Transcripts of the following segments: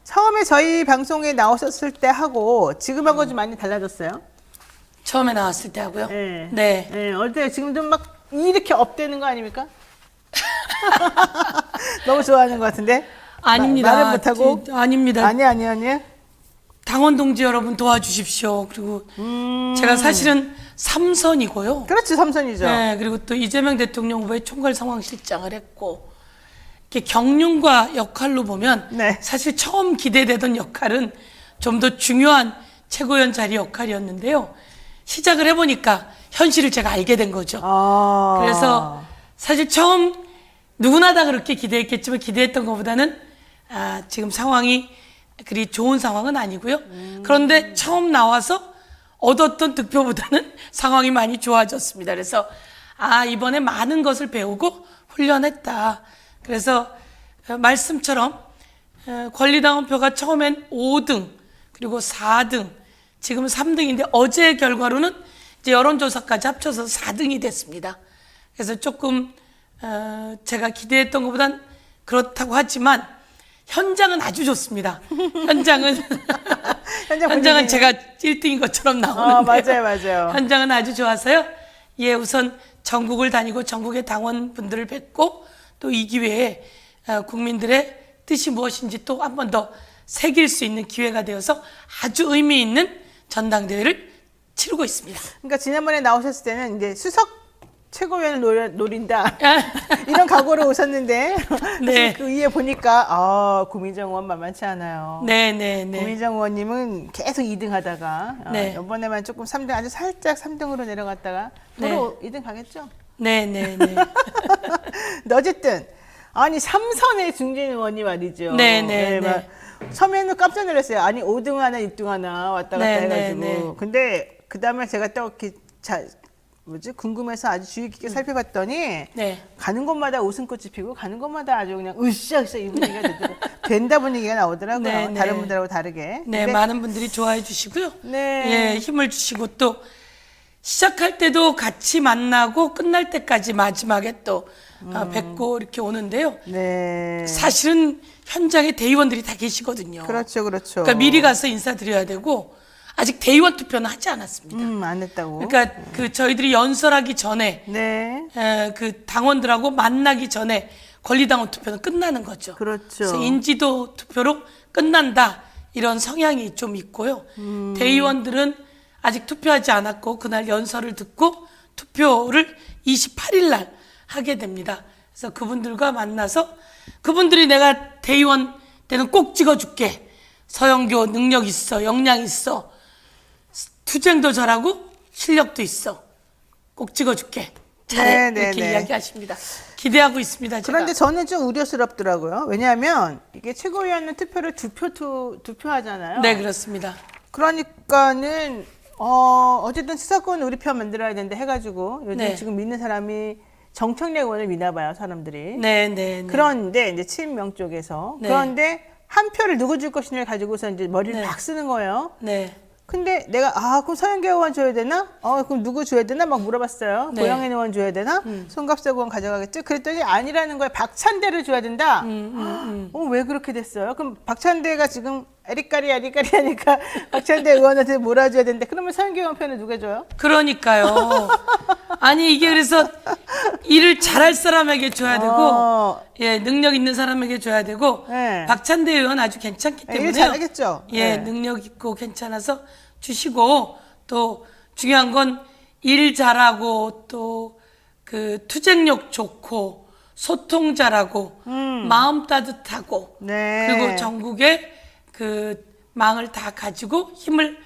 처음에 저희 방송에 나오셨을 때 하고 지금하고 좀 많이 달라졌어요? 처음에 나왔을 때 하고요. 네. 네. 네. 어때요? 지금도 막 이렇게 업되는 거 아닙니까? 너무 좋아하는 것 같은데? 아닙니다. 말은 못하고? 아닙니다. 아니. 당원 동지 여러분 도와주십시오. 그리고 제가 사실은 삼선이고요. 그렇지, 삼선이죠. 네, 그리고 또 이재명 대통령 후보의 총괄 상황실장을 했고, 이렇게 경륜과 역할로 보면 네. 사실 처음 기대되던 역할은 좀 더 중요한 최고위원 자리 역할이었는데요. 시작을 해보니까 현실을 제가 알게 된 거죠. 그래서 사실 처음 누구나 다 그렇게 기대했겠지만 기대했던 것보다는 지금 상황이 그리 좋은 상황은 아니고요. 그런데 처음 나와서 얻었던 득표보다는 상황이 많이 좋아졌습니다. 그래서 이번에 많은 것을 배우고 훈련했다. 그래서 말씀처럼 권리당원표가 처음엔 5등 그리고 4등 지금은 3등인데 어제 결과로는 이제 여론조사까지 합쳐서 4등이 됐습니다. 그래서 조금 제가 기대했던 것보단 그렇다고 하지만 현장은 아주 좋습니다. 현장은 제가 1등인 것처럼 나오는데요. 맞아요. 현장은 아주 좋아서요. 예, 우선 전국을 다니고 전국의 당원분들을 뵙고 또 이 기회에 국민들의 뜻이 무엇인지 또 한 번 더 새길 수 있는 기회가 되어서 아주 의미 있는 전당대회를 치르고 있습니다. 그러니까 지난번에 나오셨을 때는 이제 수석 최고위원을 노린다 이런 각오로 오셨는데 네. 그 위에 보니까 구민정 의원 만만치 않아요. 네. 구민정 의원님은 계속 2등 하다가 네. 이번에만 조금 3등 아주 살짝 3등으로 내려갔다가 바로 2등 가겠죠? 네. 근데 어쨌든 아니 삼선의 중진 의원이 말이죠. 네. 처음에는 깜짝 놀랐어요. 아니 5등 하나 6등 하나 왔다 갔다 해가지고. 근데 그 다음에 제가 또 이렇게 궁금해서 아주 주의 깊게 살펴봤더니 가는 곳마다 웃음꽃이 피고 가는 곳마다 아주 그냥 으쌰으쌰 이 분위기가 된다 분위기가 나오더라고요. 다른 분들하고 다르게. 네, 많은 분들이 좋아해 주시고요. 네. 예, 힘을 주시고 또 시작할 때도 같이 만나고 끝날 때까지 마지막에 또 뵙고 이렇게 오는데요. 네. 사실은 현장에 대의원들이 다 계시거든요. 그렇죠. 그러니까 미리 가서 인사드려야 되고 아직 대의원 투표는 하지 않았습니다. 안 했다고. 그러니까 그 저희들이 연설하기 전에 그 당원들하고 만나기 전에 권리당원 투표는 끝나는 거죠. 그렇죠. 그래서 인지도 투표로 끝난다 이런 성향이 좀 있고요. 대의원들은 아직 투표하지 않았고 그날 연설을 듣고 투표를 28일 날 하게 됩니다. 그래서 그분들과 만나서 그분들이 내가 대의원 때는 꼭 찍어줄게. 서영교 능력 있어, 역량 있어, 투쟁도 잘하고 실력도 있어. 꼭 찍어줄게. 잘해. 이렇게 이야기하십니다. 기대하고 있습니다. 제가. 그런데 저는 좀 우려스럽더라고요. 왜냐하면 이게 최고위원은 투표를 두 표 하잖아요. 네, 그렇습니다. 그러니까는 어쨌든 수사권 우리 표 만들어야 된다 해가지고 요즘 지금 믿는 사람이 정청래 의원을 믿나 봐요, 사람들이. 네. 그런데 이제 친명 쪽에서 그런데 한 표를 누구 줄 것이냐를 가지고서 이제 머리를 막 쓰는 거예요. 근데 내가 그럼 서영교 의원 줘야 되나? 그럼 누구 줘야 되나? 막 물어봤어요. 고영애 의원 줘야 되나? 손갑석 의원 가져가겠죠? 그랬더니 아니라는 거예요. 박찬대를 줘야 된다. 왜 그렇게 됐어요? 그럼 박찬대가 지금 에리까리 하니까 박찬대 의원한테 몰아줘야 되는데 그러면 서영교 의원 표는 누가 줘요? 그러니까요. 아니 이게 그래서 일을 잘할 사람에게 줘야 되고 능력 있는 사람에게 줘야 되고 박찬대 의원 아주 괜찮기 때문에 일 잘하겠죠. 능력 있고 괜찮아서 주시고 또 중요한 건 일 잘하고 또 그 투쟁력 좋고 소통 잘하고 마음 따뜻하고 그리고 전국에 그 망을 다 가지고 힘을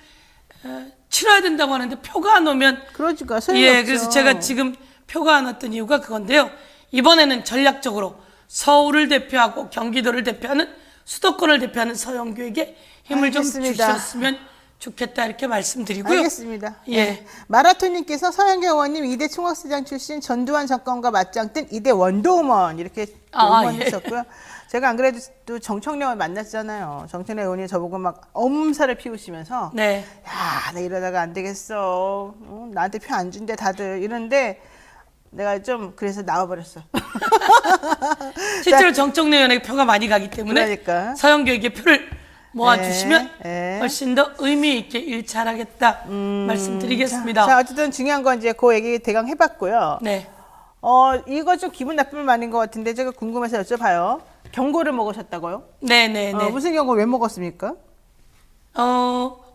치러야 된다고 하는데 표가 안 오면 그러니까 소용이 없죠. 그래서 제가 지금 표가 안 왔던 이유가 그건데요. 이번에는 전략적으로 서울을 대표하고 경기도를 대표하는 수도권을 대표하는 서영교에게 힘을 좀 주셨으면 좋겠다 이렇게 말씀드리고요. 알겠습니다. 마라톤님께서 서영교 의원님 2대 총학시장 출신 전두환 정권과 맞짱 뜬 2대 원더우먼 이렇게 응원하셨고요. 제가 안 그래도 또 정청래 의원 만났잖아요. 정청래 의원이 저보고 막 엄살을 피우시면서 야, 나 이러다가 안 되겠어. 나한테 표 안 준대 다들 이러는데 내가 좀 그래서 나와버렸어. 실제로 정청래 의원에게 표가 많이 가기 때문에 서영교에게 표를 모아주시면 훨씬 더 의미 있게 일 잘하겠다 말씀드리겠습니다. 자, 어쨌든 중요한 건 이제 그 얘기 대강 해봤고요. 네. 이거 좀 기분 나쁜 말인 것 같은데 제가 궁금해서 여쭤봐요. 경고를 먹으셨다고요? 네네네. 무슨 경고 왜 먹었습니까?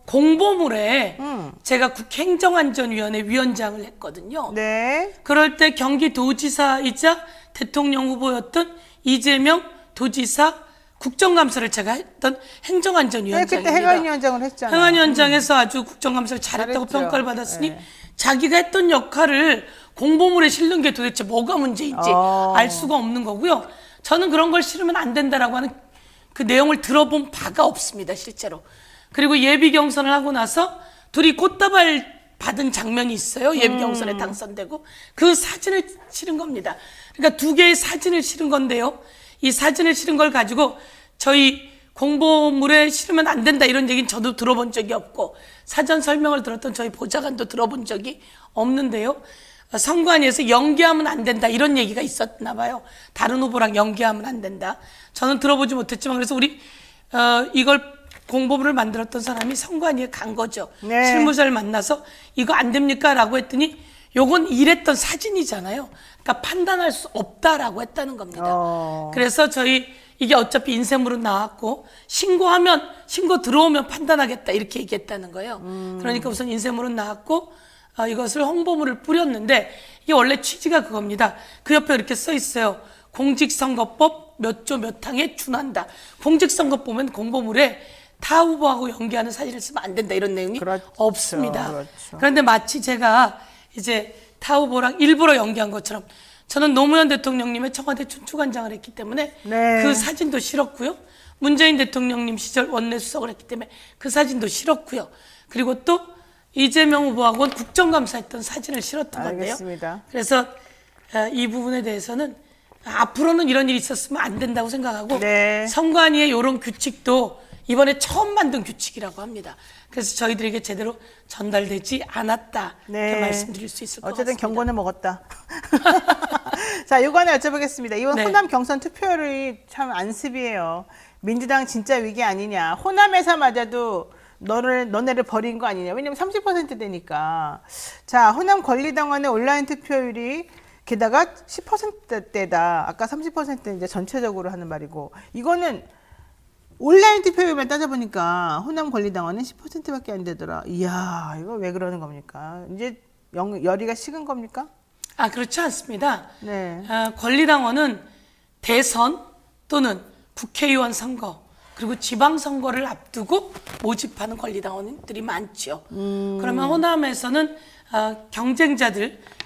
공보물에 제가 국행정안전위원회 위원장을 했거든요. 네. 그럴 때 경기도지사이자 대통령 후보였던 이재명 도지사 국정감사를 제가 했던 행정안전위원장입니다. 그때 행안위원장을 했잖아요. 행안위원장에서 아주 국정감사를 잘했다고 잘했죠. 평가를 받았으니 자기가 했던 역할을 공보물에 실는 게 도대체 뭐가 문제인지 알 수가 없는 거고요. 저는 그런 걸 실으면 안 된다라고 하는 그 내용을 들어본 바가 없습니다, 실제로. 그리고 예비 경선을 하고 나서 둘이 꽃다발 받은 장면이 있어요. 예비 경선에 당선되고 그 사진을 실은 겁니다. 그러니까 두 개의 사진을 실은 건데요. 이 사진을 실은 걸 가지고 저희 공보물에 실으면 안 된다 이런 얘기는 저도 들어본 적이 없고 사전 설명을 들었던 저희 보좌관도 들어본 적이 없는데요. 선관위에서 연계하면 안 된다 이런 얘기가 있었나 봐요. 다른 후보랑 연계하면 안 된다. 저는 들어보지 못했지만 그래서 우리 이걸 공보물을 만들었던 사람이 선관위에 간 거죠. 네. 실무자를 만나서 이거 안 됩니까? 라고 했더니 요건 일했던 사진이잖아요. 그러니까 판단할 수 없다라고 했다는 겁니다. 그래서 저희 이게 어차피 인쇄물은 나왔고 신고 들어오면 판단하겠다 이렇게 얘기했다는 거예요. 그러니까 우선 인쇄물은 나왔고 이것을 홍보물을 뿌렸는데 이게 원래 취지가 그겁니다. 그 옆에 이렇게 써 있어요. 공직선거법 몇 조 몇 항에 준한다. 공직선거법 보면 공보물에 타 후보하고 연계하는 사진을 쓰면 안 된다 이런 내용이 그렇죠. 없습니다. 그렇죠. 그런데 마치 제가 이제 타 후보랑 일부러 연계한 것처럼 저는 노무현 대통령님의 청와대 춘추관장을 했기 때문에 네. 그 사진도 실었고요. 문재인 대통령님 시절 원내수석을 했기 때문에 그 사진도 실었고요. 그리고 또 이재명 후보하고는 국정감사했던 사진을 실었던 알겠습니다. 건데요. 그래서 이 부분에 대해서는 앞으로는 이런 일이 있었으면 안 된다고 생각하고 네. 선관위의 이런 규칙도 이번에 처음 만든 규칙이라고 합니다. 그래서 저희들에게 제대로 전달되지 않았다 이렇게 말씀드릴 수 있을 것 같습니다. 어쨌든 경고는 먹었다. 자, 이거 하나 여쭤보겠습니다. 이번 네. 호남 경선 투표율이 참 안습이에요. 민주당 진짜 위기 아니냐. 호남에서 맞아도 너네를 버린 거 아니냐. 왜냐면 30% 되니까. 자, 호남 권리당원의 온라인 투표율이 게다가 10%대다. 아까 30% 이제 전체적으로 하는 말이고. 이거는 온라인 투표율만 따져보니까 호남 권리당원은 10%밖에 안 되더라. 이야, 이거 왜 그러는 겁니까? 이제 열의가 식은 겁니까? 그렇지 않습니다. 네. 권리당원은 대선 또는 국회의원 선거 그리고 지방선거를 앞두고 모집하는 권리당원들이 많죠. 그러면 호남에서는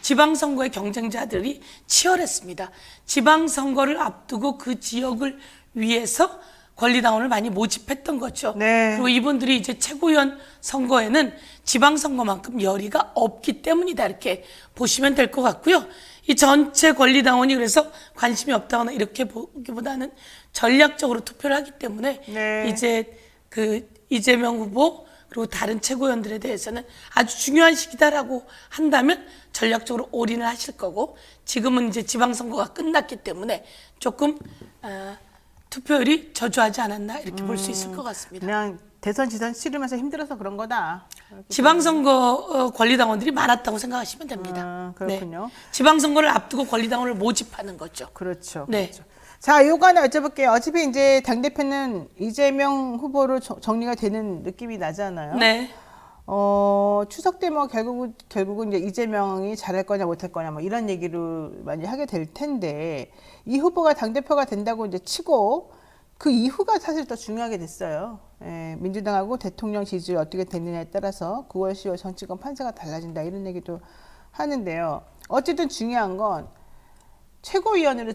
지방선거의 경쟁자들이 치열했습니다. 지방선거를 앞두고 그 지역을 위해서 권리당원을 많이 모집했던 거죠. 네. 그리고 이분들이 이제 최고위원 선거에는 지방선거만큼 열의가 없기 때문이다 이렇게 보시면 될 것 같고요. 이 전체 권리당원이 그래서 관심이 없다거나 이렇게 보기보다는 전략적으로 투표를 하기 때문에 네. 이제 그 이재명 후보 그리고 다른 최고위원들에 대해서는 아주 중요한 시기다라고 한다면 전략적으로 올인을 하실 거고 지금은 이제 지방선거가 끝났기 때문에 조금 투표율이 저조하지 않았나 이렇게 볼 수 있을 것 같습니다. 그냥 대선 지선 치르면서 힘들어서 그런 거다. 지방선거 권리당원들이 많았다고 생각하시면 됩니다. 그렇군요. 네. 지방선거를 앞두고 권리당원을 모집하는 거죠. 그렇죠. 네. 그렇죠. 자, 요거 하나 여쭤볼게요. 어차피 이제 당대표는 이재명 후보로 정리가 되는 느낌이 나잖아요. 네. 추석 때 뭐 결국은 이제 이재명이 잘할 거냐 못할 거냐 뭐 이런 얘기를 많이 하게 될 텐데 이 후보가 당대표가 된다고 이제 치고 그 이후가 사실 더 중요하게 됐어요. 예, 민주당하고 대통령 지지율이 어떻게 되느냐에 따라서 9월, 10월 정치권 판세가 달라진다 이런 얘기도 하는데요. 어쨌든 중요한 건 최고위원으로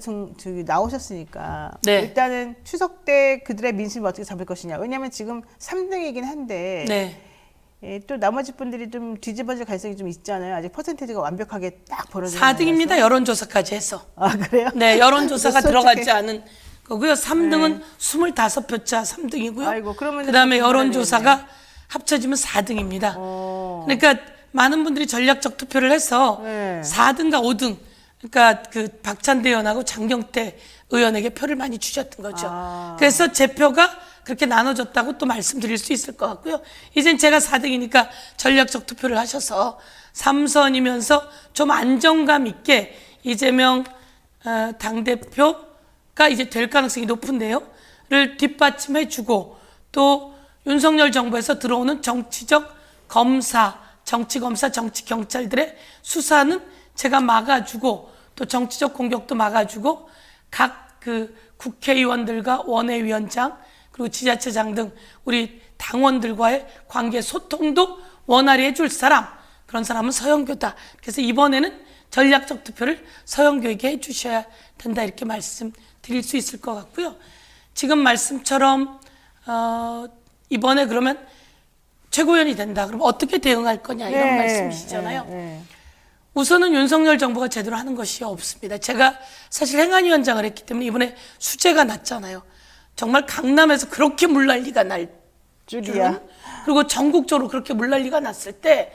나오셨으니까 네. 일단은 추석 때 그들의 민심을 어떻게 잡을 것이냐. 왜냐하면 지금 3등이긴 한데 네. 또 나머지 분들이 좀 뒤집어질 가능성이 좀 있잖아요. 아직 퍼센테이지가 완벽하게 딱 벌어지는 4등입니다. 여론조사까지 해서. 그래요? 네, 여론조사가 솔직히. 들어가지 않은 거고요. 3등은 25표 차 3등이고요. 아이고, 그러면 그다음에 좀 여론조사가 합쳐지면 4등입니다. 그러니까 많은 분들이 전략적 투표를 해서 네. 4등과 5등, 그러니까 그 박찬대 의원하고 장경태 의원에게 표를 많이 주셨던 거죠. 그래서 제 표가 그렇게 나눠졌다고 또 말씀드릴 수 있을 것 같고요. 이젠 제가 4등이니까 전략적 투표를 하셔서 3선이면서 좀 안정감 있게 이재명 당대표가 이제 될 가능성이 높은데요. 를 뒷받침해주고 또 윤석열 정부에서 들어오는 정치적 검사, 정치검사, 정치경찰들의 수사는 제가 막아주고 또 정치적 공격도 막아주고 각 그 국회의원들과 원외위원장 그리고 지자체장 등 우리 당원들과의 관계 소통도 원활히 해줄 사람, 그런 사람은 서영교다. 그래서 이번에는 전략적 투표를 서영교에게 해주셔야 된다, 이렇게 말씀드릴 수 있을 것 같고요. 지금 말씀처럼 이번에 그러면 최고위원이 된다, 그럼 어떻게 대응할 거냐, 이런 말씀이시잖아요. 우선은 윤석열 정부가 제대로 하는 것이 없습니다. 제가 사실 행안위원장을 했기 때문에 이번에 수재가 났잖아요. 정말 강남에서 그렇게 물난리가 날 줄이야. 그리고 전국적으로 그렇게 물난리가 났을 때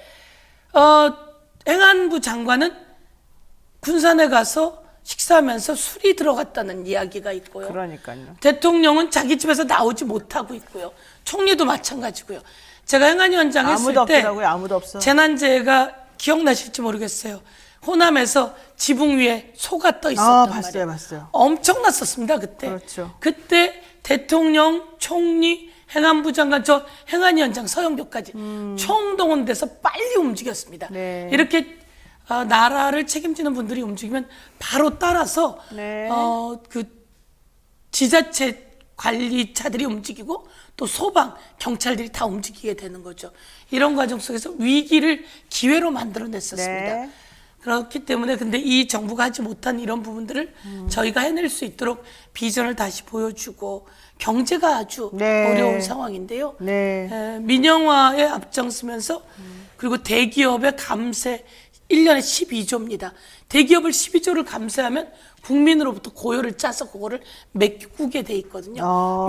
행안부 장관은 군산에 가서 식사하면서 술이 들어갔다는 이야기가 있고요. 그러니까요. 대통령은 자기 집에서 나오지 못하고 있고요. 총리도 마찬가지고요. 제가 행안위원장 했을 아무도 때 없더라고요. 아무도 없어. 재난재해가 기억나실지 모르겠어요. 호남에서 지붕 위에 소가 떠 있었단 말이에요. 봤어요. 엄청났었습니다, 그때. 그렇죠. 그때 대통령, 총리, 행안부 장관, 저 행안위원장 서영교까지 총동원돼서 빨리 움직였습니다. 네. 이렇게 나라를 책임지는 분들이 움직이면 바로 따라서 그 지자체 관리차들이 움직이고 또 소방, 경찰들이 다 움직이게 되는 거죠. 이런 과정 속에서 위기를 기회로 만들어냈었습니다. 네. 그렇기 때문에 근데 이 정부가 하지 못한 이런 부분들을 저희가 해낼 수 있도록 비전을 다시 보여주고, 경제가 아주 어려운 상황인데요. 민영화에 앞장서면서 그리고 대기업의 감세 1년에 12조입니다. 대기업을 12조를 감세하면 국민으로부터 고요를 짜서 그거를 메꾸게 돼 있거든요.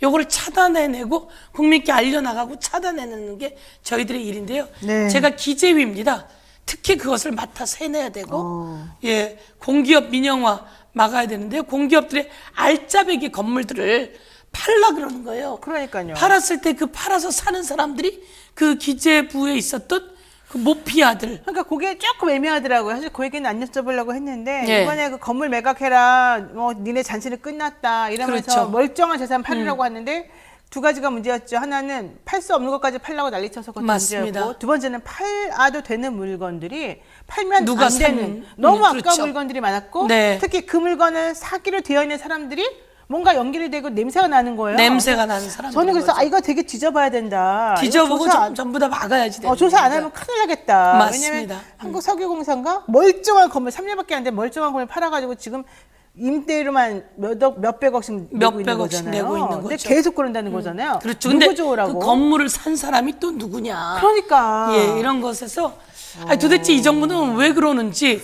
요거를 차단해내고 국민께 알려나가고 차단해내는 게 저희들의 일인데요. 제가 기재위입니다. 특히 그것을 맡아서 해내야 되고, 공기업 민영화 막아야 되는데요. 공기업들의 알짜배기 건물들을 팔라 그러는 거예요. 그러니까요. 팔았을 때 그 팔아서 사는 사람들이 그 기재부에 있었던 그 모피아들. 그러니까 그게 조금 애매하더라고요. 사실 그 얘기는 안 여쭤보려고 했는데 이번에 그 건물 매각해라, 뭐 니네 잔치는 끝났다 이러면서 멀쩡한 재산 팔으라고 하는데 두 가지가 문제였죠. 하나는 팔 수 없는 것까지 팔라고 난리쳐서 그것도 문제였고, 두 번째는 팔아도 되는 물건들이 팔면 누가 안 되는 너무 아까운 물건들이 많았고, 특히 그 물건을 사기로 되어 있는 사람들이 뭔가 연결이 되고 냄새가 나는 거예요. 냄새가 나는 사람들. 저는 그래서 이거 되게 뒤져봐야 된다. 뒤져보고 전부 다 막아야지 되는 조사 안 하면 큰일 나겠다. 맞습니다. 왜냐면 한국석유공사인가 멀쩡한 건물 3년밖에 안 된 멀쩡한 건물 팔아가지고 지금 임대료만 몇백억씩 내고 있는 거잖아요. 근데 계속 그런다는 거잖아요. 그렇죠. 근데 그 건물을 산 사람이 또 누구냐. 그러니까. 이런 것에서 도대체 이 정부는 왜 그러는지,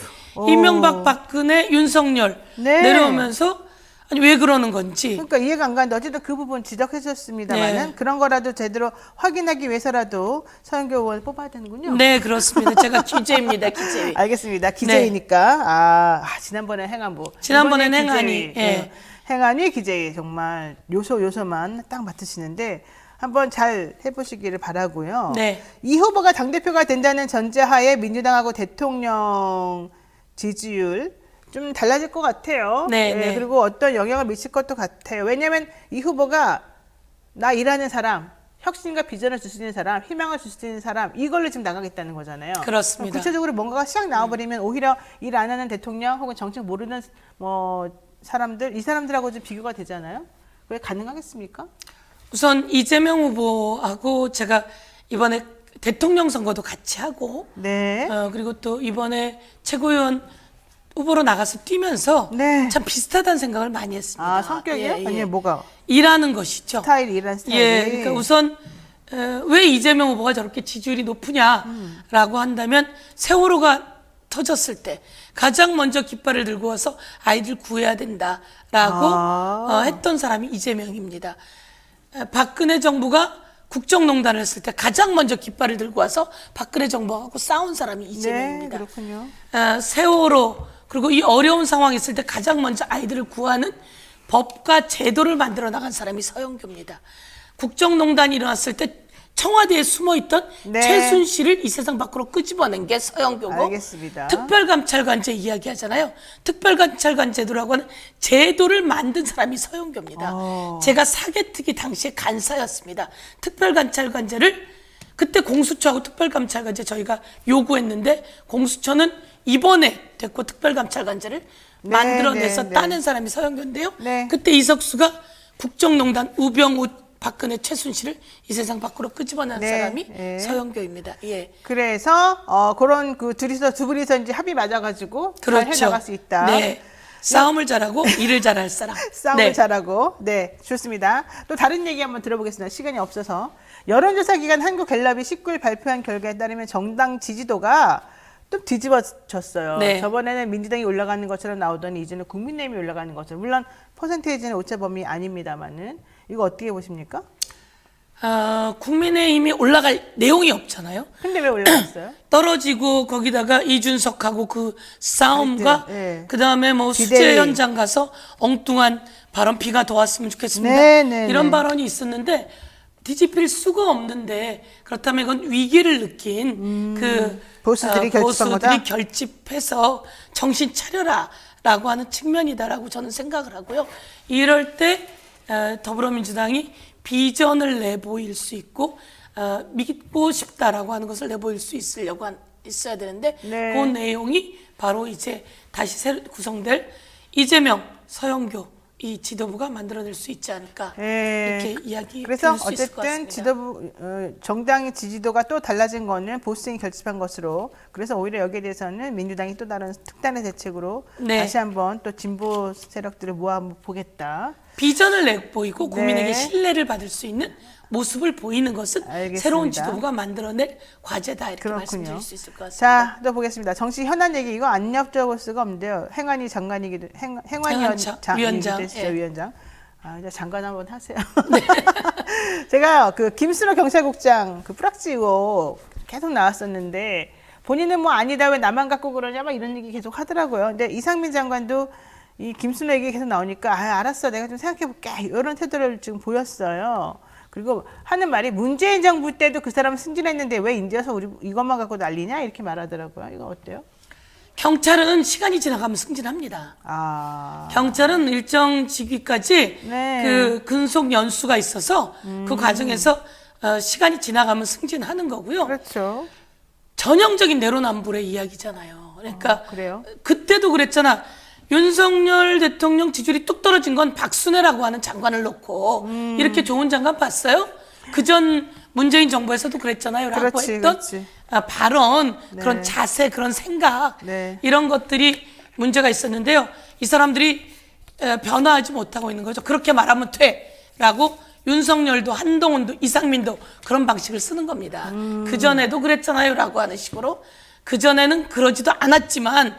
이명박, 박근혜, 윤석열 내려오면서 아니 왜 그러는 건지. 그러니까 이해가 안 가는데 어쨌든 그 부분 지적해 주셨습니다만은 그런 거라도 제대로 확인하기 위해서라도 서영교 의원을 뽑아야 되는군요. 네, 그렇습니다. 제가 기재입니다. 기재위. 알겠습니다. 기재위니까 지난번에 행안부, 지난번엔 행안위, 행안위, 기재위 정말 요소만 딱 맡으시는데 한번 잘 해보시기를 바라고요. 이 후보가 당대표가 된다는 전제하에 민주당하고 대통령 지지율 좀 달라질 것 같아요. 그리고 어떤 영향을 미칠 것도 같아요. 왜냐하면 이 후보가 나 일하는 사람, 혁신과 비전을 줄 수 있는 사람, 희망을 줄 수 있는 사람, 이걸로 지금 나가겠다는 거잖아요. 그렇습니다. 구체적으로 뭔가가 시작 나와버리면 오히려 일 안 하는 대통령 혹은 정책 모르는 사람들, 이 사람들하고 좀 비교가 되잖아요. 왜 가능하겠습니까? 우선 이재명 후보하고 제가 이번에 대통령 선거도 같이 하고, 그리고 또 이번에 최고위원 후보로 나가서 뛰면서 참 비슷하다는 생각을 많이 했습니다. 성격이요? 아니 뭐가? 일하는 것이죠. 일하는 스타일이. 그러니까 우선 왜 이재명 후보가 저렇게 지지율이 높으냐라고 한다면, 세월호가 터졌을 때 가장 먼저 깃발을 들고 와서 아이들 구해야 된다라고 했던 사람이 이재명입니다. 박근혜 정부가 국정농단을 했을 때 가장 먼저 깃발을 들고 와서 박근혜 정부하고 싸운 사람이 이재명입니다. 그렇군요. 세월호, 그리고 이 어려운 상황이 있을 때 가장 먼저 아이들을 구하는 법과 제도를 만들어 나간 사람이 서영교입니다. 국정농단이 일어났을 때 청와대에 숨어있던 네. 최순실을 이 세상 밖으로 끄집어낸 게 서영교고, 알겠습니다. 특별감찰관제 이야기하잖아요. 특별감찰관 제도라고 하는 제도를 만든 사람이 서영교입니다. 제가 사개특위 당시에 간사였습니다. 특별감찰관제를 그때 공수처하고 특별감찰관제 저희가 요구했는데 공수처는 이번에 됐고 특별감찰관제를 만들어내서 따낸 사람이 서영교인데요. 그때 이석수가 국정농단 우병우 박근혜 최순실을 이 세상 밖으로 끄집어낸 사람이 서영교입니다. 예. 그래서 그런 그 두 분이서 이제 합의 맞아가지고 잘 해나갈 수 있다. 네. 싸움을 잘하고 일을 잘할 사람. 싸움을 잘하고. 네, 좋습니다. 또 다른 얘기 한번 들어보겠습니다. 시간이 없어서. 여론조사 기관 한국갤럽이 19일 발표한 결과에 따르면 정당 지지도가 또 뒤집어졌어요. 네. 저번에는 민주당이 올라가는 것처럼 나오더니 이제는 국민의힘이 올라가는 것처럼. 물론 퍼센테이지는 오차 범위 아닙니다만은 이거 어떻게 보십니까? 국민의힘이 올라갈 내용이 없잖아요. 근데 왜 올라갔어요? 떨어지고 거기다가 이준석하고 그 싸움과 그 다음에 뭐 수재 현장 가서 엉뚱한 발언 비가 더 왔으면 좋겠습니다. 이런 발언이 있었는데 뒤집힐 수가 없는데 그렇다면 이건 위기를 느낀 그 보수들이 결집해서 정신 차려라라고 하는 측면이다라고 저는 생각을 하고요. 이럴 때 더불어민주당이 비전을 내보일 수 있고 믿고 싶다라고 하는 것을 내보일 수 있어야 되는데 그 내용이 바로 이제 다시 새로 구성될 이재명, 서영교 이 지도부가 만들어낼 수 있지 않을까 이렇게 이야기 그래서 수 있을 것 어쨌든 같습니다. 지도부 정당의 지지도가 또 달라진 거는 보수층이 결집한 것으로 그래서 오히려 여기에 대해서는 민주당이 또 다른 특단의 대책으로 다시 한번 또 진보 세력들을 모아 보겠다. 비전을 내보이고 국민에게 신뢰를 받을 수 있는 모습을 보이는 것은 새로운 지도부가 만들어낼 과제다 이렇게 말씀드릴 수 있을 것 같습니다. 자, 또 보겠습니다. 정치 현안 얘기 이거 안 엽져볼 수가 없는데요. 행안위 장관이기도 위원장. 위원장. 이제 장관 한번 하세요. 제가 그 김순호 경찰국장 그 프락지 의혹 계속 나왔었는데 본인은 뭐 아니다 왜 나만 갖고 그러냐 막 이런 얘기 계속 하더라고요. 근데 이상민 장관도 이 김순호 얘기 계속 나오니까 알았어 내가 좀 생각해볼게 이런 태도를 지금 보였어요. 그리고 하는 말이 문재인 정부 때도 그 사람 승진했는데 왜 이제 와서 우리 이것만 갖고 난리냐 이렇게 말하더라고요. 이거 어때요? 경찰은 시간이 지나가면 승진합니다. 경찰은 일정 직위까지 그 근속 연수가 있어서 그 과정에서 시간이 지나가면 승진하는 거고요. 그렇죠. 전형적인 내로남불의 이야기잖아요. 그러니까 그래요? 그때도 그랬잖아. 윤석열 대통령 지지율이 뚝 떨어진 건 박순애라고 하는 장관을 놓고 이렇게 좋은 장관 봤어요? 그전 문재인 정부에서도 그랬잖아요. 라고 했던 발언, 그런 자세, 그런 생각 이런 것들이 문제가 있었는데요. 이 사람들이 변화하지 못하고 있는 거죠. 그렇게 말하면 돼 라고 윤석열도 한동훈도 이상민도 그런 방식을 쓰는 겁니다. 그전에도 그랬잖아요 라고 하는 식으로 그전에는 그러지도 않았지만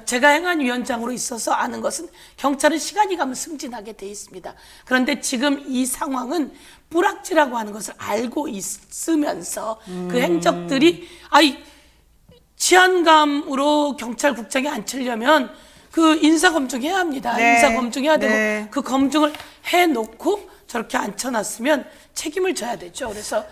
제가 행안위원장으로 있어서 아는 것은 경찰은 시간이 가면 승진하게 돼 있습니다. 그런데 지금 이 상황은 뿌락지라고 하는 것을 알고 있으면서 그 행적들이 치안감으로 경찰국장에 앉히려면 그 인사검증해야 합니다. 인사검증해야 되고 그 검증을 해놓고 저렇게 앉혀놨으면 책임을 져야 되죠. 그래서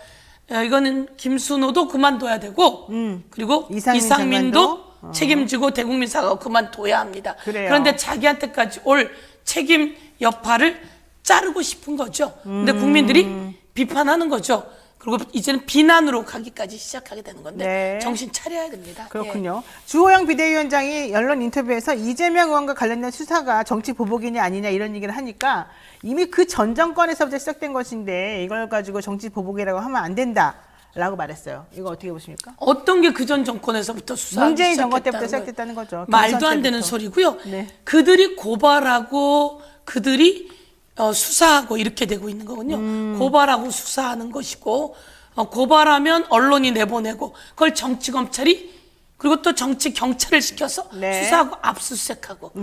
이거는 김순호도 그만둬야 되고 그리고 이상민도 책임지고 대국민 사과하고 그만둬야 합니다. 그런데 자기한테까지 올 책임 여파를 자르고 싶은 거죠. 근데 국민들이 비판하는 거죠. 그리고 이제는 비난으로 가기까지 시작하게 되는 건데 정신 차려야 됩니다. 그렇군요. 주호영 비대위원장이 언론 인터뷰에서 이재명 의원과 관련된 수사가 정치 보복이냐 아니냐 이런 얘기를 하니까 이미 그 전 정권에서부터 시작된 것인데 이걸 가지고 정치 보복이라고 하면 안 된다. 라고 말했어요. 이거 어떻게 보십니까? 어떤 게 그 전 정권에서부터 수사하기 문재인 정권 때부터 시작됐다는 거죠. 말도 안 되는 소리고요. 그들이 고발하고 그들이 수사하고 이렇게 되고 있는 거군요. 고발하고 수사하는 것이고 고발하면 언론이 내보내고 그걸 정치검찰이 그리고 또 정치경찰을 시켜서 수사하고 압수수색하고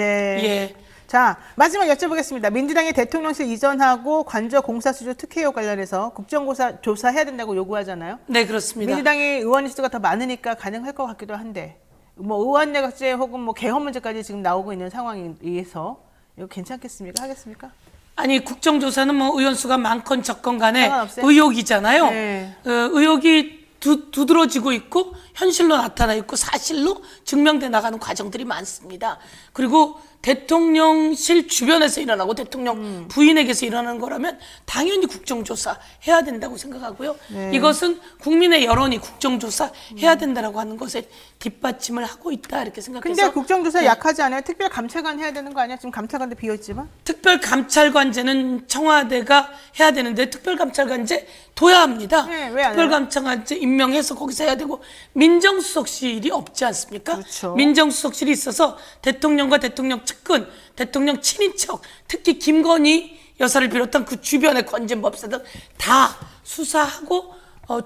자, 마지막 여쭤보겠습니다. 민주당이 대통령실 이전하고 관저 공사수조 특혜 의혹 관련해서 국정조사 조사해야 된다고 요구하잖아요. 네, 그렇습니다. 민주당이 의원 수가 더 많으니까 가능할 것 같기도 한데 뭐 의원 내각제 혹은 뭐 개헌 문제까지 지금 나오고 있는 상황에 의해서 이거 괜찮겠습니까? 하겠습니까? 아니 국정조사는 뭐 의원 수가 많건 적건 간에 상관없어요? 의혹이잖아요. 네. 의혹이 두드러지고 있고 현실로 나타나 있고 사실로 증명돼 나가는 과정들이 많습니다. 그리고 대통령실 주변에서 일어나고 대통령 부인에게서 일어나는 거라면 당연히 국정조사 해야 된다고 생각하고요. 네. 이것은 국민의 여론이 국정조사 해야 된다라고 하는 것에 뒷받침을 하고 있다 이렇게 생각해서. 근데 국정조사 네. 약하지 않아요? 특별감찰관 해야 되는 거 아니야? 지금 감찰관도 비어있지만. 특별감찰관제는 청와대가 해야 되는데 특별감찰관제 둬야 합니다. 네, 왜안 해요? 특별감찰관제 임명해서 거기서 해야 되고 민정수석실이 없지 않습니까? 그렇죠. 민정수석실이 있어서 대통령과 대통령 측근, 대통령 친인척, 특히 김건희 여사를 비롯한 그 주변의 건진법사 등 다 수사하고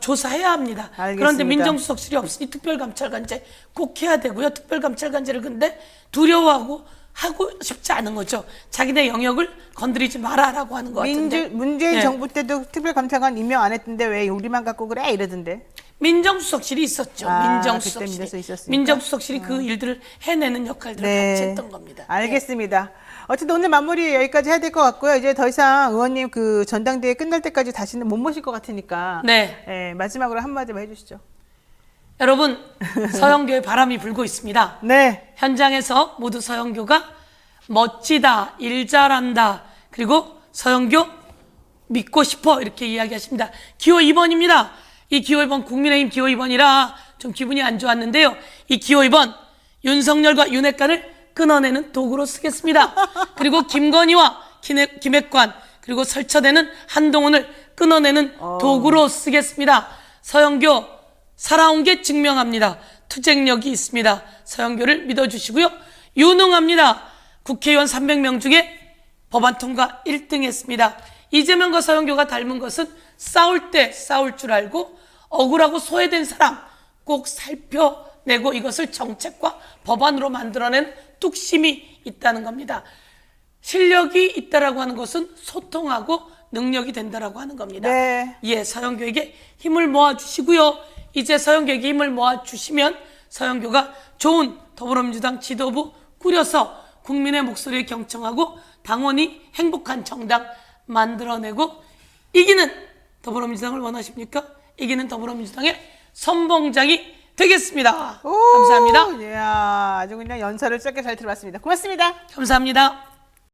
조사해야 합니다. 알겠습니다. 그런데 민정수석실이 없으니 특별감찰관제 꼭 해야 되고요. 특별감찰관제를 근데 두려워하고 하고 싶지 않은 거죠. 자기네 영역을 건드리지 마라라고 하는 것 같은데. 문재인 네. 정부 때도 특별감찰관 임명 안 했던데 왜 우리만 갖고 그래? 이러던데. 민정수석실이 있었죠. 그때 민정수석실이. 민정수석실이 있었으니까. 민정수석실이 그 일들을 해내는 역할들을 같이 했던 겁니다. 알겠습니다. 어쨌든 오늘 마무리 여기까지 해야 될 것 같고요. 이제 더 이상 의원님 그 전당대회 끝날 때까지 다시는 못 모실 것 같으니까. 네. 네, 마지막으로 한마디만 해주시죠. 여러분, 서영교에 바람이 불고 있습니다. 네. 현장에서 모두 서영교가 멋지다, 일 잘한다, 그리고 서영교 믿고 싶어 이렇게 이야기하십니다. 기호 2번입니다. 이 기호 2번 국민의힘 기호 2번이라 좀 기분이 안 좋았는데요. 이 기호 2번 윤석열과 윤핵관을 끊어내는 도구로 쓰겠습니다. 그리고 김건희와 김핵관 그리고 설쳐되는 한동훈을 끊어내는 도구로 쓰겠습니다. 서영교 살아온 게 증명합니다. 투쟁력이 있습니다. 서영교를 믿어주시고요. 유능합니다. 국회의원 300명 중에 법안 통과 1등 했습니다. 이재명과 서영교가 닮은 것은 싸울 때 싸울 줄 알고 억울하고 소외된 사람 꼭 살펴내고 이것을 정책과 법안으로 만들어낸 뚝심이 있다는 겁니다. 실력이 있다라고 하는 것은 소통하고 능력이 된다라고 하는 겁니다. 네. 예, 서영교에게 힘을 모아주시고요. 이제 서영교에게 힘을 모아주시면 서영교가 좋은 더불어민주당 지도부 꾸려서 국민의 목소리에 경청하고 당원이 행복한 정당 만들어내고 이기는 더불어민주당을 원하십니까? 이기는 더불어민주당의 선봉장이 되겠습니다. 감사합니다. 이야, 아주 그냥 연설을 짧게 잘 들어봤습니다. 고맙습니다. 감사합니다.